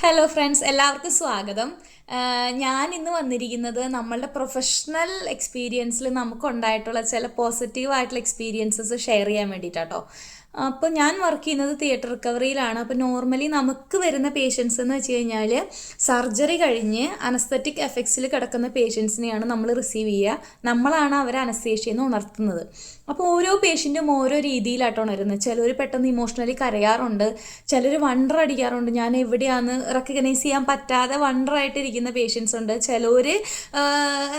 Hello friends, എല്ലാവർക്കും സ്വാഗതം. ഞാൻ ഇന്ന് വന്നിരിക്കുന്നത് നമ്മളുടെ പ്രൊഫഷണൽ എക്സ്പീരിയൻസിൽ നമുക്കുണ്ടായിട്ടുള്ള ചില പോസിറ്റീവായിട്ടുള്ള എക്സ്പീരിയൻസസ് ഷെയർ ചെയ്യാൻ വേണ്ടിയിട്ടാട്ടോ. അപ്പോൾ ഞാൻ വർക്ക് ചെയ്യുന്നത് തിയേറ്റർ റിക്കവറിയിലാണ്. അപ്പോൾ നോർമലി നമുക്ക് വരുന്ന പേഷ്യൻസ് എന്ന് വെച്ച് കഴിഞ്ഞാൽ സർജറി കഴിഞ്ഞ് അനസ്തറ്റിക് എഫക്ട്സിൽ കിടക്കുന്ന പേഷ്യൻസിനെയാണ് നമ്മൾ റിസീവ് ചെയ്യുക. നമ്മളാണ് അവരെ അനസ്തേഷ്യയിൽ നിന്ന് ഉണർത്തുന്നത്. അപ്പോൾ ഓരോ പേഷ്യൻറ്റും ഓരോ രീതിയിലാട്ടോ ഉണരുന്നത്. ചിലർ പെട്ടെന്ന് ഇമോഷണലി കരയാറുണ്ട്, ചിലർ വണ്ടർ അടിക്കാറുണ്ട്. ഞാൻ എവിടെയാണെന്ന് റെക്കഗ്നൈസ് ചെയ്യാൻ പറ്റാതെ വണ്ടറായിട്ടിരിക്കുന്ന പേഷ്യൻസ് ഉണ്ട്. ചിലർ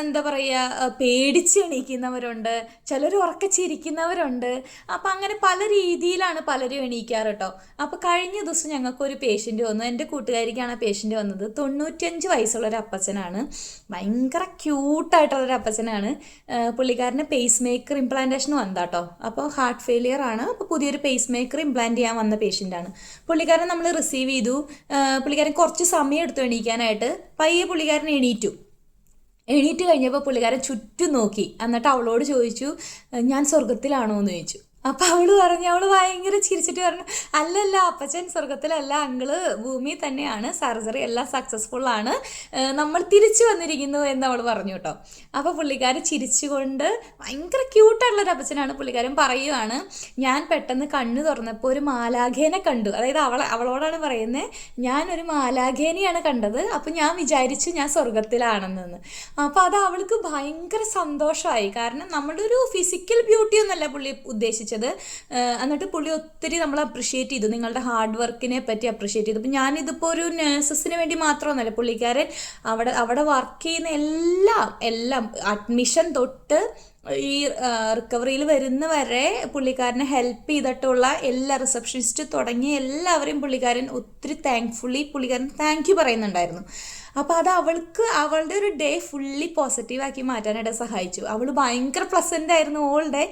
എന്താ പറയുക, പേടിച്ച് എണീക്കുന്നവരുണ്ട്, ചിലർ ഉറക്കച്ചിരിക്കുന്നവരുണ്ട്. അപ്പം അങ്ങനെ പല രീതിയിലാണ് പലരും എണീക്കാറ് കേട്ടോ. അപ്പോൾ കഴിഞ്ഞ ദിവസം ഞങ്ങൾക്കൊരു പേഷ്യൻറ്റ് വന്നു. എൻ്റെ കൂട്ടുകാരിക്കാണ് ആ പേഷ്യൻറ്റ് വന്നത്. 95 വയസ്സുള്ളൊരു അപ്പച്ചനാണ്. ഭയങ്കര ക്യൂട്ടായിട്ടുള്ളൊരു അപ്പച്ചനാണ്. പുള്ളിക്കാരന് പേസ് മേക്കർ ഇംപ്ലാന്റേഷൻ വന്നതാട്ടോ. അപ്പോൾ ഹാർട്ട് ഫെയിലിയർ ആണ്. അപ്പോൾ പുതിയൊരു പേസ് മേക്കർ ഇംപ്ലാന്റ് ചെയ്യാൻ വന്ന പേഷ്യൻ്റാണ്. പുള്ളിക്കാരൻ നമ്മൾ റിസീവ് ചെയ്തു. പുള്ളിക്കാരൻ കുറച്ച് സമയം എടുത്തു എണീക്കാനായിട്ട്. പയ്യെ പുള്ളിക്കാരൻ എണീറ്റ് കഴിഞ്ഞപ്പോൾ പുള്ളിക്കാരൻ ചുറ്റും നോക്കി. എന്നിട്ട് അവളോട് ചോദിച്ചു, ഞാൻ സ്വർഗത്തിലാണോ എന്ന് ചോദിച്ചു. അപ്പം അവൾ ഭയങ്കര ചിരിച്ചിട്ട് പറഞ്ഞു, അല്ലല്ല അപ്പച്ചൻ സ്വർഗത്തിലല്ല, അങ്കിള് ഭൂമിയിൽ തന്നെയാണ്, സർജറി എല്ലാം സക്സസ്ഫുള്ളാണ്, നമ്മൾ തിരിച്ചു വന്നിരിക്കുന്നു എന്ന് അവൾ പറഞ്ഞു കേട്ടോ. അപ്പോൾ പുള്ളിക്കാരൻ ചിരിച്ചുകൊണ്ട്, ഭയങ്കര ക്യൂട്ടായിട്ടുള്ളൊരു അപ്പച്ചനാണ്. പുള്ളിക്കാരൻ പറയുവാണ്, ഞാൻ പെട്ടെന്ന് കണ്ണ് തുറന്നപ്പോൾ ഒരു മാലാഖേനെ കണ്ടു. അതായത് അവളോടാണ് പറയുന്നത്, ഞാനൊരു മാലാഖേനെയാണ് കണ്ടത്, അപ്പം ഞാൻ വിചാരിച്ചു ഞാൻ സ്വർഗത്തിലാണെന്ന്. അപ്പോൾ അത് അവൾക്ക് ഭയങ്കര സന്തോഷമായി. കാരണം നമ്മുടെ ഒരു ഫിസിക്കൽ ബ്യൂട്ടി ഒന്നല്ല പുള്ളി ഉദ്ദേശിച്ചത്. എന്നിട്ട് പുള്ളി ഒത്തിരി നമ്മൾ അപ്രിഷ്യേറ്റ് ചെയ്തു, നിങ്ങളുടെ ഹാർഡ് വർക്കിനെ പറ്റി അപ്രിഷ്യേറ്റ് ചെയ്തു. അപ്പം ഞാനിതിപ്പോൾ ഒരു നഴ്സസിന് വേണ്ടി മാത്രമൊന്നുമല്ല, പുള്ളിക്കാരൻ അവിടെ വർക്ക് ചെയ്യുന്ന എല്ലാം അഡ്മിഷൻ തൊട്ട് ഈ റിക്കവറിയിൽ വരുന്ന വരെ പുള്ളിക്കാരനെ ഹെൽപ്പ് ചെയ്തിട്ടുള്ള എല്ലാ റിസപ്ഷനിസ്റ്റ് തുടങ്ങി എല്ലാവരെയും പുള്ളിക്കാരൻ ഒത്തിരി പുള്ളിക്കാരൻ താങ്ക് യു പറയുന്നുണ്ടായിരുന്നു. അപ്പോൾ അത് അവളുടെ ഒരു ഡേ ഫുള്ളി പോസിറ്റീവാക്കി മാറ്റാനായിട്ട് സഹായിച്ചു. അവൾ ഭയങ്കര പ്ലസൻ്റ് ആയിരുന്നു ഓൾ ഡേ.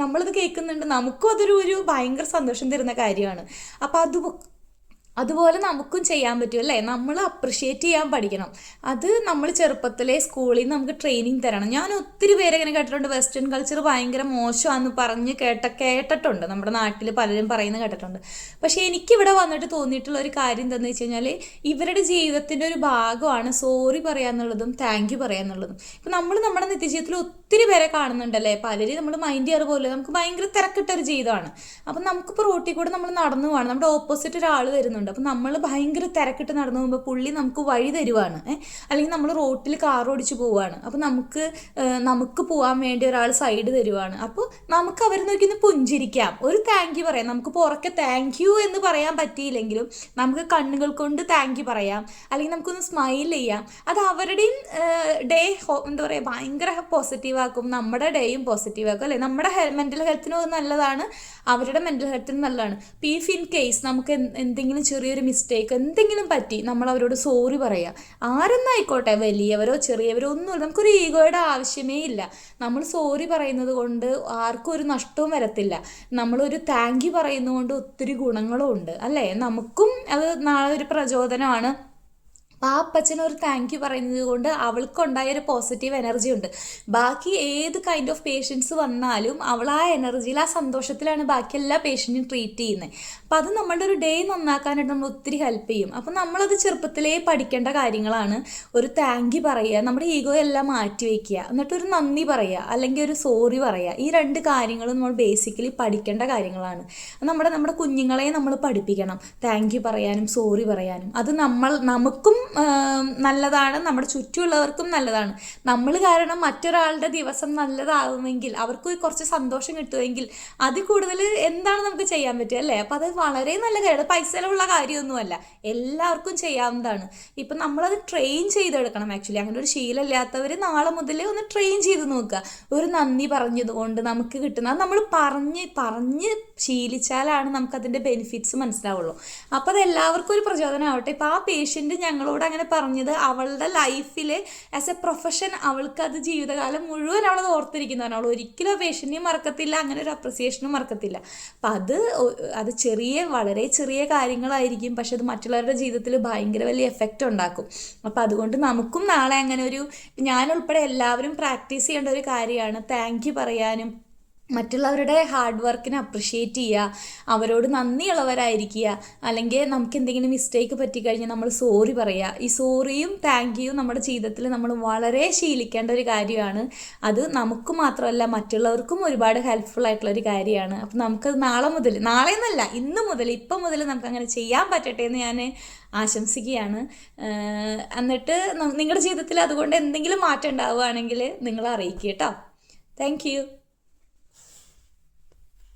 നമ്മളിത് കേൾക്കുന്നുണ്ട്, നമുക്കും അതൊരു ഭയങ്കര സന്തോഷം തരുന്ന കാര്യമാണ്. അപ്പോൾ അതുപോലെ നമുക്കും ചെയ്യാൻ പറ്റും അല്ലേ. നമ്മൾ അപ്രിഷ്യേറ്റ് ചെയ്യാൻ പഠിക്കണം. അത് നമ്മൾ ചെറുപ്പത്തിലെ സ്കൂളിൽ നിന്ന് നമുക്ക് ട്രെയിനിങ് തരണം. ഞാൻ ഒത്തിരി പേരെ ഇങ്ങനെ കേട്ടിട്ടുണ്ട്, വെസ്റ്റേൺ കൾച്ചർ ഭയങ്കര മോശമാണെന്ന് പറഞ്ഞ് കേട്ടിട്ടുണ്ട്. നമ്മുടെ നാട്ടിൽ പലരും പറയുന്നത് കേട്ടിട്ടുണ്ട്. പക്ഷേ എനിക്കിവിടെ വന്നിട്ട് തോന്നിയിട്ടുള്ള ഒരു കാര്യം എന്താണെന്ന് വെച്ച് കഴിഞ്ഞാൽ, ഇവരുടെ ജീവിതത്തിൻ്റെ ഒരു ഭാഗമാണ് സോറി പറയാന്നുള്ളതും താങ്ക് യു പറയാന്നുള്ളതും. ഇപ്പം നമ്മുടെ നിത്യജീവിതത്തിൽ ഒത്തിരി പേരെ കാണുന്നുണ്ടല്ലേ, പലരും നമ്മൾ മൈൻഡ് ചെയ്യാറ് പോലെ. നമുക്ക് ഭയങ്കര തിരക്കിട്ടൊരു ജീവിതമാണ്. അപ്പം നമുക്കിപ്പോൾ റോട്ടിൽ കൂടെ നമ്മൾ നടന്നു പോവാണ്, നമ്മുടെ ഓപ്പോസിറ്റ് ഒരാൾ വരുന്നുണ്ട്. അപ്പം നമ്മൾ ഭയങ്കര തിരക്കിട്ട് നടന്നു പോകുമ്പോൾ പുള്ളി നമുക്ക് വഴി തരുവാണ്. അല്ലെങ്കിൽ നമ്മൾ റോട്ടിൽ കാർ ഓടിച്ച് പോവുകയാണ്. അപ്പം നമുക്ക് പോകാൻ വേണ്ടി ഒരാൾ സൈഡ് തരുവാണ്. അപ്പോൾ നമുക്ക് അവർ നോക്കി പുഞ്ചിരിക്കാം, ഒരു താങ്ക് യു പറയാം. നമുക്കിപ്പോൾ ഉറക്കെ താങ്ക് യു എന്ന് പറയാൻ പറ്റിയില്ലെങ്കിലും നമുക്ക് കണ്ണുകൾ കൊണ്ട് താങ്ക് യു പറയാം, അല്ലെങ്കിൽ നമുക്കൊന്ന് സ്മൈൽ ചെയ്യാം. അത് അവരുടെയും ഡേ എന്താ പറയുക, ഭയങ്കര പോസിറ്റീവാക്കും, നമ്മുടെ ഡേയും പോസിറ്റീവാക്കും അല്ലേ. നമ്മുടെ മെൻ്റൽ ഹെൽത്തിനും നല്ലതാണ്, അവരുടെ മെൻ്റൽ ഹെൽത്തിനും നല്ലതാണ്. ഇഫ് ഇൻ കേസ് നമുക്ക് എന്തെങ്കിലും ചെറിയൊരു മിസ്റ്റേക്ക് എന്തെങ്കിലും പറ്റി, നമ്മൾ അവരോട് സോറി പറയുക. ആരെന്നായിക്കോട്ടെ, വലിയവരോ ചെറിയവരോ ഒന്നുമില്ല, നമുക്കൊരു ഈഗോയുടെ ആവശ്യമേ ഇല്ല. നമ്മൾ സോറി പറയുന്നത് കൊണ്ട് ആർക്കും ഒരു നഷ്ടവും വരത്തില്ല. നമ്മളൊരു താങ്ക് യു പറയുന്നത് കൊണ്ട് ഒത്തിരി ഗുണങ്ങളും ഉണ്ട് അല്ലേ. നമുക്കും അത് നാളെ ഒരു പ്രചോദനമാണ്. ആ അപ്പച്ചനൊരു താങ്ക് യു പറയുന്നത് കൊണ്ട് അവൾക്കുണ്ടായൊരു പോസിറ്റീവ് എനർജി ഉണ്ട്. ബാക്കി ഏത് കൈൻഡ് ഓഫ് പേഷ്യൻസ് വന്നാലും അവൾ ആ എനർജിയിൽ, ആ സന്തോഷത്തിലാണ് ബാക്കി എല്ലാ പേഷ്യൻറ്റും ട്രീറ്റ് ചെയ്യുന്നത്. അപ്പം അത് നമ്മളുടെ ഒരു ഡേ നന്നാക്കാനായിട്ട് നമ്മൾ ഒത്തിരി ഹെൽപ്പ് ചെയ്യും. അപ്പം നമ്മളത് ചെറുപ്പത്തിലേ പഠിക്കേണ്ട കാര്യങ്ങളാണ്. ഒരു താങ്ക് യു പറയുക, നമ്മുടെ ഈഗോ എല്ലാം മാറ്റി വയ്ക്കുക, എന്നിട്ടൊരു നന്ദി പറയുക, അല്ലെങ്കിൽ ഒരു സോറി പറയുക. ഈ 2 കാര്യങ്ങളും നമ്മൾ ബേസിക്കലി പഠിക്കേണ്ട കാര്യങ്ങളാണ്. നമ്മുടെ കുഞ്ഞുങ്ങളെ നമ്മൾ പഠിപ്പിക്കണം താങ്ക് യു പറയാനും സോറി പറയാനും. അത് നമുക്കും നല്ലതാണ്, നമ്മുടെ ചുറ്റുമുള്ളവർക്കും നല്ലതാണ്. നമ്മൾ കാരണം മറ്റൊരാളുടെ ദിവസം നല്ലതാവുമെങ്കിൽ, അവർക്ക് കുറച്ച് സന്തോഷം കിട്ടുമെങ്കിൽ, അതിൽ കൂടുതൽ എന്താണ് നമുക്ക് ചെയ്യാൻ പറ്റുക അല്ലേ. അപ്പോൾ അത് വളരെ നല്ല കാര്യം, പൈസയിലുള്ള കാര്യമൊന്നുമല്ല, എല്ലാവർക്കും ചെയ്യാവുന്നതാണ്. ഇപ്പം നമ്മളത് ട്രെയിൻ ചെയ്തെടുക്കണം. ആക്ച്വലി അങ്ങനെ ഒരു ശീലമില്ലാത്തവർ നാളെ മുതൽ ഒന്ന് ട്രെയിൻ ചെയ്ത് നോക്കുക. ഒരു നന്ദി പറഞ്ഞതുകൊണ്ട് നമുക്ക് കിട്ടുന്ന, അത് നമ്മൾ പറഞ്ഞ് ശീലിച്ചാലാണ് നമുക്കതിൻ്റെ ബെനിഫിറ്റ്സ് മനസ്സിലാവുള്ളൂ. അപ്പോൾ അത് എല്ലാവർക്കും ഒരു പ്രചോദനമാവട്ടെ. ഇപ്പോൾ ആ പേഷ്യൻറ്റ് ഞങ്ങളോട് അങ്ങനെ പറഞ്ഞത്, അവളുടെ ലൈഫിൽ ആസ് എ പ്രൊഫഷൻ അവൾക്കത് ജീവിതകാലം മുഴുവൻ അവളത് ഓർത്തിരിക്കുന്നതാണ്. അവൾ ഒരിക്കലും പേഷ്യൻറ്റിനെ മറക്കത്തില്ല, അങ്ങനെ ഒരു അപ്രിസിയേഷനും മറക്കത്തില്ല. അപ്പം അത് വളരെ ചെറിയ കാര്യങ്ങളായിരിക്കും, പക്ഷെ അത് മറ്റുള്ളവരുടെ ജീവിതത്തിൽ ഭയങ്കര വലിയ എഫക്റ്റ് ഉണ്ടാക്കും. അപ്പം അതുകൊണ്ട് നമുക്കും നാളെ അങ്ങനെ ഞാനുൾപ്പെടെ എല്ലാവരും പ്രാക്ടീസ് ചെയ്യേണ്ട ഒരു കാര്യമാണ് താങ്ക് യു പറയാനും മറ്റുള്ളവരുടെ ഹാർഡ് വർക്കിനെ അപ്രിഷ്യേറ്റ് ചെയ്യുക, അവരോട് നന്ദിയുള്ളവരായിരിക്കുക. അല്ലെങ്കിൽ നമുക്ക് എന്തെങ്കിലും മിസ്റ്റേക്ക് പറ്റിക്കഴിഞ്ഞാൽ നമ്മൾ സോറി പറയുക. ഈ സോറിയും താങ്ക് യുവും നമ്മുടെ ജീവിതത്തിൽ നമ്മൾ വളരെ ശീലിക്കേണ്ട ഒരു കാര്യമാണ്. അത് നമുക്ക് മാത്രമല്ല മറ്റുള്ളവർക്കും ഒരുപാട് ഹെൽപ്ഫുൾ ആയിട്ടുള്ളൊരു കാര്യമാണ്. അപ്പം നമുക്കത് നാളെ മുതൽ, നാളെ എന്നല്ല ഇന്ന് മുതൽ, ഇപ്പം മുതൽ നമുക്കങ്ങനെ ചെയ്യാൻ പറ്റട്ടെ എന്ന് ഞാൻ ആശംസിക്കുകയാണ്. എന്നിട്ട് നിങ്ങളുടെ ജീവിതത്തിൽ അതുകൊണ്ട് എന്തെങ്കിലും മാറ്റം ഉണ്ടാവുകയാണെങ്കിൽ നിങ്ങൾ അറിയിക്കുക കേട്ടോ. Thank you.